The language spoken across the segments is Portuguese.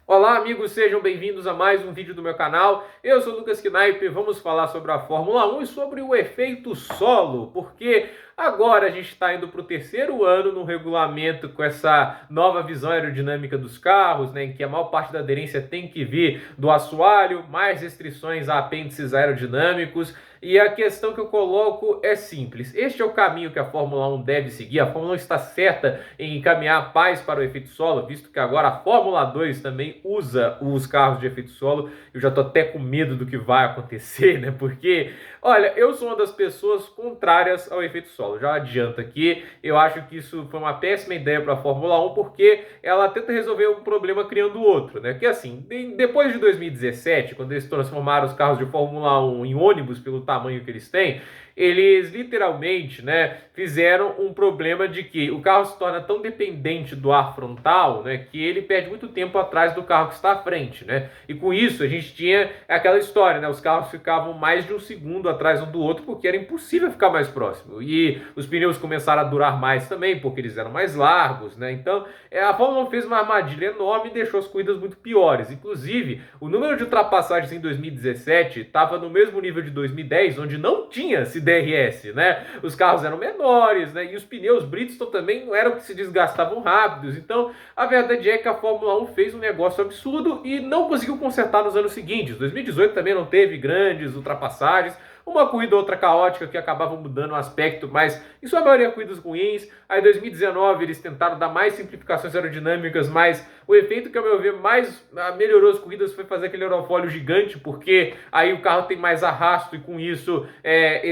Olá, amigos, sejam bem-vindos a mais um vídeo do meu canal. Eu sou o Lucas Knaip e vamos falar sobre a Fórmula 1 e sobre o efeito solo, porque agora a gente está indo para o terceiro ano no regulamento com essa nova visão aerodinâmica dos carros, né, em que a maior parte da aderência tem que vir do assoalho, mais restrições a apêndices aerodinâmicos. E a questão que eu coloco é simples. Este é o caminho que a Fórmula 1 deve seguir. A Fórmula 1 está certa em encaminhar a paz para o efeito solo, visto que agora a Fórmula 2 também usa os carros de efeito solo. Eu já estou até com medo do que vai acontecer, né? Porque, olha, eu sou uma das pessoas contrárias ao efeito solo. Já adianto aqui, eu acho que isso foi uma péssima ideia para a Fórmula 1, porque ela tenta resolver um problema criando outro, né? Que assim, depois de 2017, quando eles transformaram os carros de Fórmula 1 em ônibus pelo tamanho que eles têm, eles literalmente, né, fizeram um problema de que o carro se torna tão dependente do ar frontal, né, que ele perde muito tempo atrás do carro que está à frente, né? E com isso a gente tinha aquela história, né? Os carros ficavam mais de um segundo atrás um do outro porque era impossível ficar mais próximo. E os pneus começaram a durar mais também porque eles eram mais largos, né? Então a Fórmula 1 fez uma armadilha enorme e deixou as corridas muito piores. Inclusive, o número de ultrapassagens em 2017 estava no mesmo nível de 2010, onde não tinha esse DRS, né? Os carros eram menores, né? E os pneus Bridgestone também não eram que se desgastavam rápidos. Então, a verdade é que a Fórmula 1 fez um negócio absurdo e não conseguiu consertar nos anos seguintes. 2018 também não teve grandes ultrapassagens. Uma corrida ou outra caótica que acabava mudando o aspecto, mas em sua maioria corridas ruins. Aí em 2019 eles tentaram dar mais simplificações aerodinâmicas, mas o efeito que, ao meu ver, mais melhorou as corridas foi fazer aquele aerofólio gigante, porque aí o carro tem mais arrasto e com isso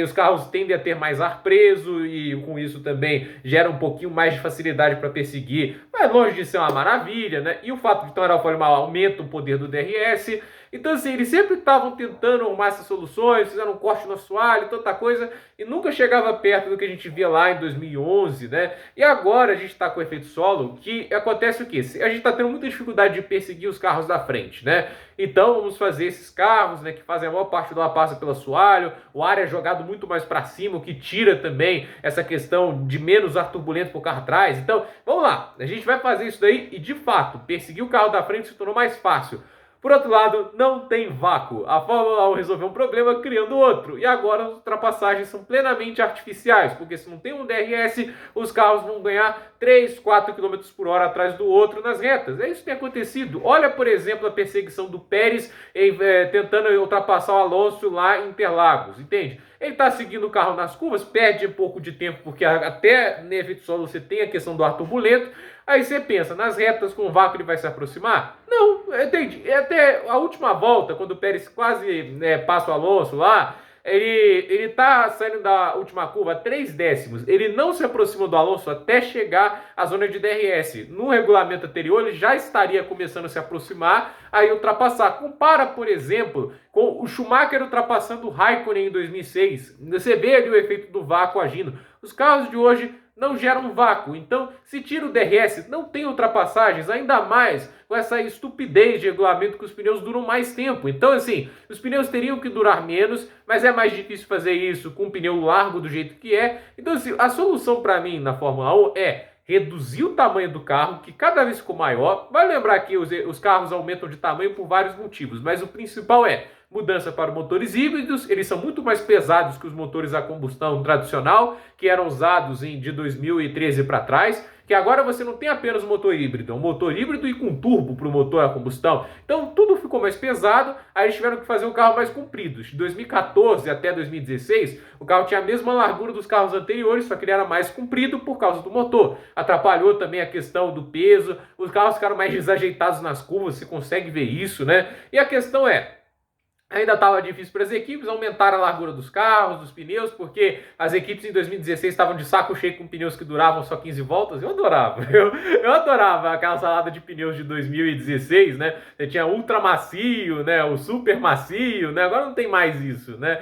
os carros tendem a ter mais ar preso e com isso também gera um pouquinho mais de facilidade para perseguir, mas longe de ser uma maravilha, né? E o fato de ter um aerofólio maior aumenta o poder do DRS. Então, assim, eles sempre estavam tentando arrumar essas soluções, fizeram um corte no assoalho, tanta coisa, e nunca chegava perto do que a gente via lá em 2011, né? E agora a gente está com o efeito solo, que acontece o quê? A gente está tendo muita dificuldade de perseguir os carros da frente, né? Então, vamos fazer esses carros, né, que fazem a maior parte do passa pelo assoalho, o ar é jogado muito mais para cima, o que tira também essa questão de menos ar turbulento para o carro atrás. Então, vamos lá, a gente vai fazer isso daí e, de fato, perseguir o carro da frente se tornou mais fácil. Por outro lado, não tem vácuo. A Fórmula 1 resolveu um problema criando outro. E agora as ultrapassagens são plenamente artificiais, porque se não tem um DRS, os carros vão ganhar 3, 4 km por hora atrás do outro nas retas. É isso que tem acontecido. Olha, por exemplo, a perseguição do Pérez tentando ultrapassar o Alonso lá em Interlagos, entende? Ele está seguindo o carro nas curvas, perde um pouco de tempo, porque até no efeito solo você tem a questão do ar turbulento. Aí você pensa, nas retas com o vácuo ele vai se aproximar? Não, entende? Até a última volta, quando o Pérez quase passa o Alonso lá, ele tá saindo da última curva a 3 décimos. Ele não se aproxima do Alonso até chegar à zona de DRS. No regulamento anterior, ele já estaria começando a se aproximar, aí ultrapassar. Compara, por exemplo, com o Schumacher ultrapassando o Raikkonen em 2006. Você vê ali o efeito do vácuo agindo. Os carros de hoje não geram vácuo. Então, se tira o DRS, não tem ultrapassagens, ainda mais com essa estupidez de regulamento que os pneus duram mais tempo. Então, assim, os pneus teriam que durar menos, mas é mais difícil fazer isso com um pneu largo do jeito que é. Então, assim, a solução para mim na Fórmula 1 é reduzir o tamanho do carro, que cada vez ficou maior. Vai lembrar que os carros aumentam de tamanho por vários motivos, mas o principal é mudança para motores híbridos. Eles são muito mais pesados que os motores a combustão tradicional, que eram usados de 2013 para trás, que agora você não tem apenas um motor híbrido, é um motor híbrido e com turbo para o motor a combustão. Então tudo ficou mais pesado, aí eles tiveram que fazer o carro mais comprido. De 2014 até 2016, o carro tinha a mesma largura dos carros anteriores, só que ele era mais comprido por causa do motor. Atrapalhou também a questão do peso, os carros ficaram mais desajeitados nas curvas, você consegue ver isso, né? E a questão é, ainda estava difícil para as equipes, aumentaram a largura dos carros, dos pneus, porque as equipes em 2016 estavam de saco cheio com pneus que duravam só 15 voltas. Eu adorava, eu adorava aquela salada de pneus de 2016, né? Você tinha ultra macio, né? O super macio, né? Agora não tem mais isso, né?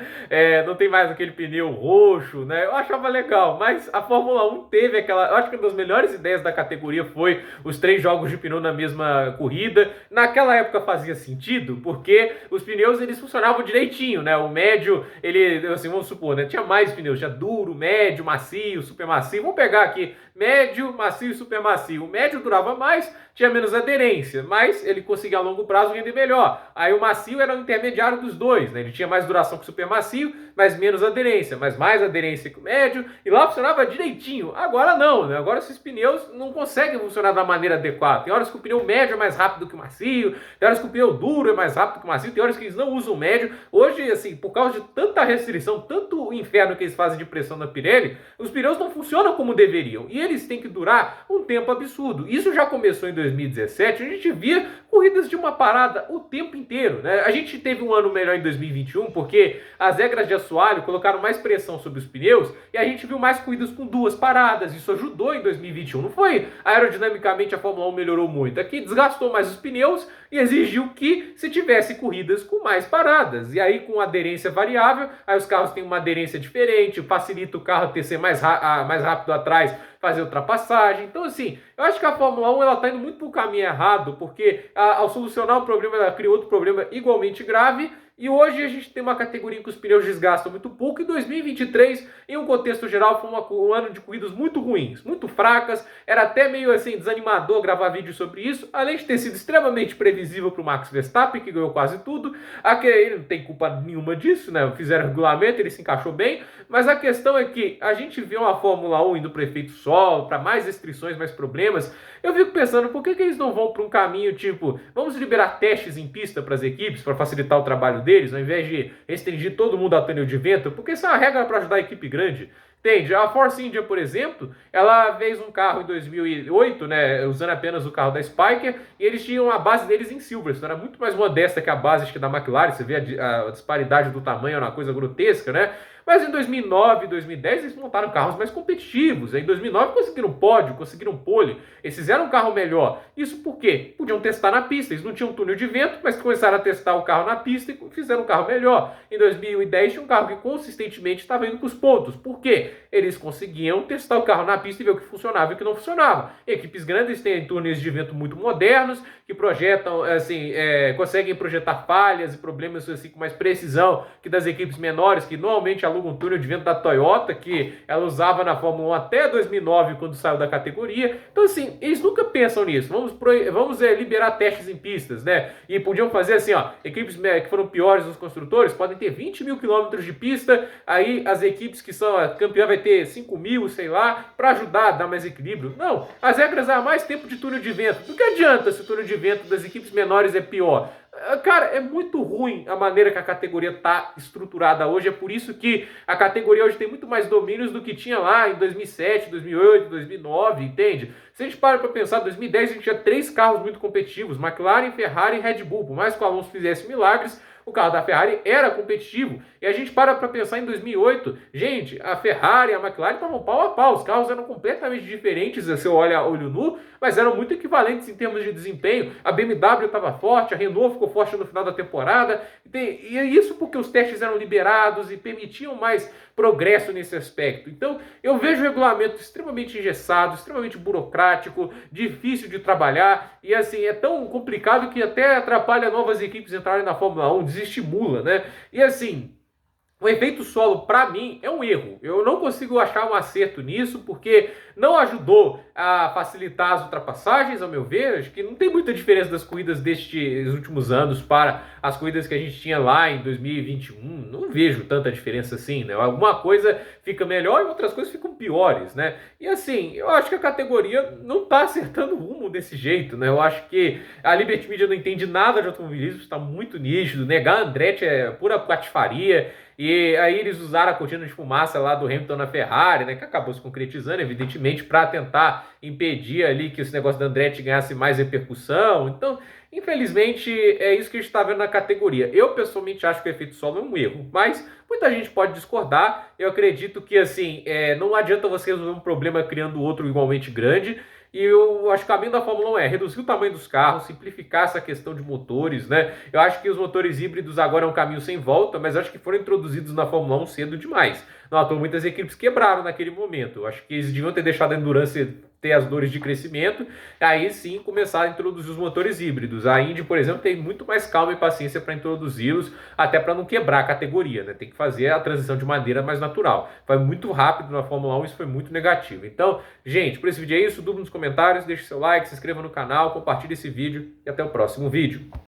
Não tem mais aquele pneu roxo, né? Eu achava legal, mas a Fórmula 1 teve aquela... Eu acho que uma das melhores ideias da categoria foi os 3 jogos de pneu na mesma corrida. Naquela época fazia sentido, porque os pneus eles funcionavam direitinho, né? O médio, ele, assim, vamos supor, né? Tinha mais pneus, tinha duro, médio, macio, super macio. Vamos pegar aqui, médio, macio e super macio. O médio durava mais, tinha menos aderência, mas ele conseguia a longo prazo render melhor. Aí o macio era o intermediário dos dois, né? Ele tinha mais duração que o super macio, mas menos aderência, mas mais aderência que o médio, e lá funcionava direitinho. Agora não, né? Agora esses pneus não conseguem funcionar da maneira adequada. Tem horas que o pneu médio é mais rápido que o macio, tem horas que o pneu duro é mais rápido que o macio, tem horas que eles não usam o médio. Hoje, assim, por causa de tanta restrição, tanto inferno que eles fazem de pressão na Pirelli, os pneus não funcionam como deveriam, e eles têm que durar um tempo absurdo. Isso já começou em 2017, a gente via corridas de uma parada o tempo inteiro, né? A gente teve um ano melhor em 2021 porque as regras de assoalho colocaram mais pressão sobre os pneus e a gente viu mais corridas com duas paradas. Isso ajudou em 2021. Não foi aerodinamicamente a Fórmula 1 melhorou muito, é que desgastou mais os pneus e exigiu que se tivesse corridas com mais paradas. E aí com aderência variável, aí os carros têm uma aderência diferente, facilita o carro ter ser mais rápido atrás, fazer ultrapassagem. Então, assim, eu acho que a Fórmula 1 ela está indo muito para o caminho errado, porque ao solucionar um problema, ela cria outro problema igualmente grave. E hoje a gente tem uma categoria em que os pneus desgastam muito pouco. E 2023, em um contexto geral, foi um ano de corridas muito ruins, muito fracas. Era até meio assim desanimador gravar vídeo sobre isso, além de ter sido extremamente previsível para o Max Verstappen, que ganhou quase tudo. Ele não tem culpa nenhuma disso, né? Fizeram regulamento, ele se encaixou bem. Mas a questão é que a gente vê uma Fórmula 1 indo para efeito solo, para mais restrições, mais problemas. Eu fico pensando, por que eles não vão para um caminho tipo, vamos liberar testes em pista para as equipes, para facilitar o trabalho deles, ao invés de restringir todo mundo a túnel de vento? Porque isso é uma regra para ajudar a equipe grande. Entende? A Force India, por exemplo, ela fez um carro em 2008, né, usando apenas o carro da Spyker, e eles tinham a base deles em Silverstone, era muito mais modesta que a base acho que da McLaren. Você vê a disparidade do tamanho, é uma coisa grotesca, né? Mas em 2009 e 2010 eles montaram carros mais competitivos. Em 2009 conseguiram pódio, conseguiram pole. Eles fizeram um carro melhor. Isso por quê? Podiam testar na pista. Eles não tinham túnel de vento, mas começaram a testar o carro na pista e fizeram um carro melhor. Em 2010 tinha um carro que consistentemente estava indo para os pontos. Por quê? Eles conseguiam testar o carro na pista e ver o que funcionava e o que não funcionava. Equipes grandes têm túneis de vento muito modernos, que projetam, assim, conseguem projetar falhas e problemas assim, com mais precisão que das equipes menores, que normalmente alugam um túnel de vento da Toyota, que ela usava na Fórmula 1 até 2009, quando saiu da categoria. Então, assim, eles nunca pensam nisso. Vamos liberar testes em pistas, né? E podiam fazer assim, ó, equipes que foram piores dos construtores podem ter 20 mil quilômetros de pista, aí as equipes que são campeã vai ter 5 mil, sei lá, para ajudar a dar mais equilíbrio. Não, as regras há mais tempo de túnel de vento. Do que adianta se o túnel de vento das equipes menores é pior? Cara, é muito ruim a maneira que a categoria está estruturada hoje. É por isso que a categoria hoje tem muito mais domínios do que tinha lá em 2007, 2008, 2009, entende? Se a gente para pensar, em 2010 a gente tinha 3 carros muito competitivos, McLaren, Ferrari e Red Bull. Por mais que o Alonso fizesse milagres, o carro da Ferrari era competitivo. E a gente para pensar em 2008, gente, a Ferrari e a McLaren estavam pau a pau. Os carros eram completamente diferentes, se você olha a olho nu, mas eram muito equivalentes em termos de desempenho. A BMW estava forte, a Renault ficou forte no final da temporada. E é isso porque os testes eram liberados e permitiam mais progresso nesse aspecto. Então, eu vejo o regulamento extremamente engessado, extremamente burocrático, difícil de trabalhar, e assim, é tão complicado que até atrapalha novas equipes entrarem na Fórmula 1, desestimula, né? E assim, o efeito solo, para mim, é um erro. Eu não consigo achar um acerto nisso, porque não ajudou a facilitar as ultrapassagens, ao meu ver. Acho que não tem muita diferença das corridas destes últimos anos para as corridas que a gente tinha lá em 2021. Não vejo tanta diferença assim, né? Alguma coisa fica melhor e outras coisas ficam piores, né? E assim, eu acho que a categoria não está acertando o rumo desse jeito, né? Eu acho que a Liberty Media não entende nada de automobilismo, está muito nítido. Negar Andretti é pura patifaria. E aí eles usaram a cortina de fumaça lá do Hamilton na Ferrari, né, que acabou se concretizando, evidentemente, para tentar impedir ali que esse negócio da Andretti ganhasse mais repercussão. Então, infelizmente, é isso que a gente está vendo na categoria. Eu, pessoalmente, acho que o efeito solo é um erro, mas muita gente pode discordar. Eu acredito que, assim, não adianta você resolver um problema criando outro igualmente grande. E eu acho que o caminho da Fórmula 1 é reduzir o tamanho dos carros, simplificar essa questão de motores, né? Eu acho que os motores híbridos agora é um caminho sem volta, mas acho que foram introduzidos na Fórmula 1 cedo demais. Não, muitas equipes quebraram naquele momento. Eu acho que eles deviam ter deixado a Endurance ter as dores de crescimento, aí sim começar a introduzir os motores híbridos. A Indy, por exemplo, tem muito mais calma e paciência para introduzi-los, até para não quebrar a categoria, né? Tem que fazer a transição de maneira mais natural. Vai muito rápido na Fórmula 1, isso foi muito negativo. Então, gente, por esse vídeo é isso, dúvida nos comentários, deixe seu like, se inscreva no canal, compartilhe esse vídeo e até o próximo vídeo.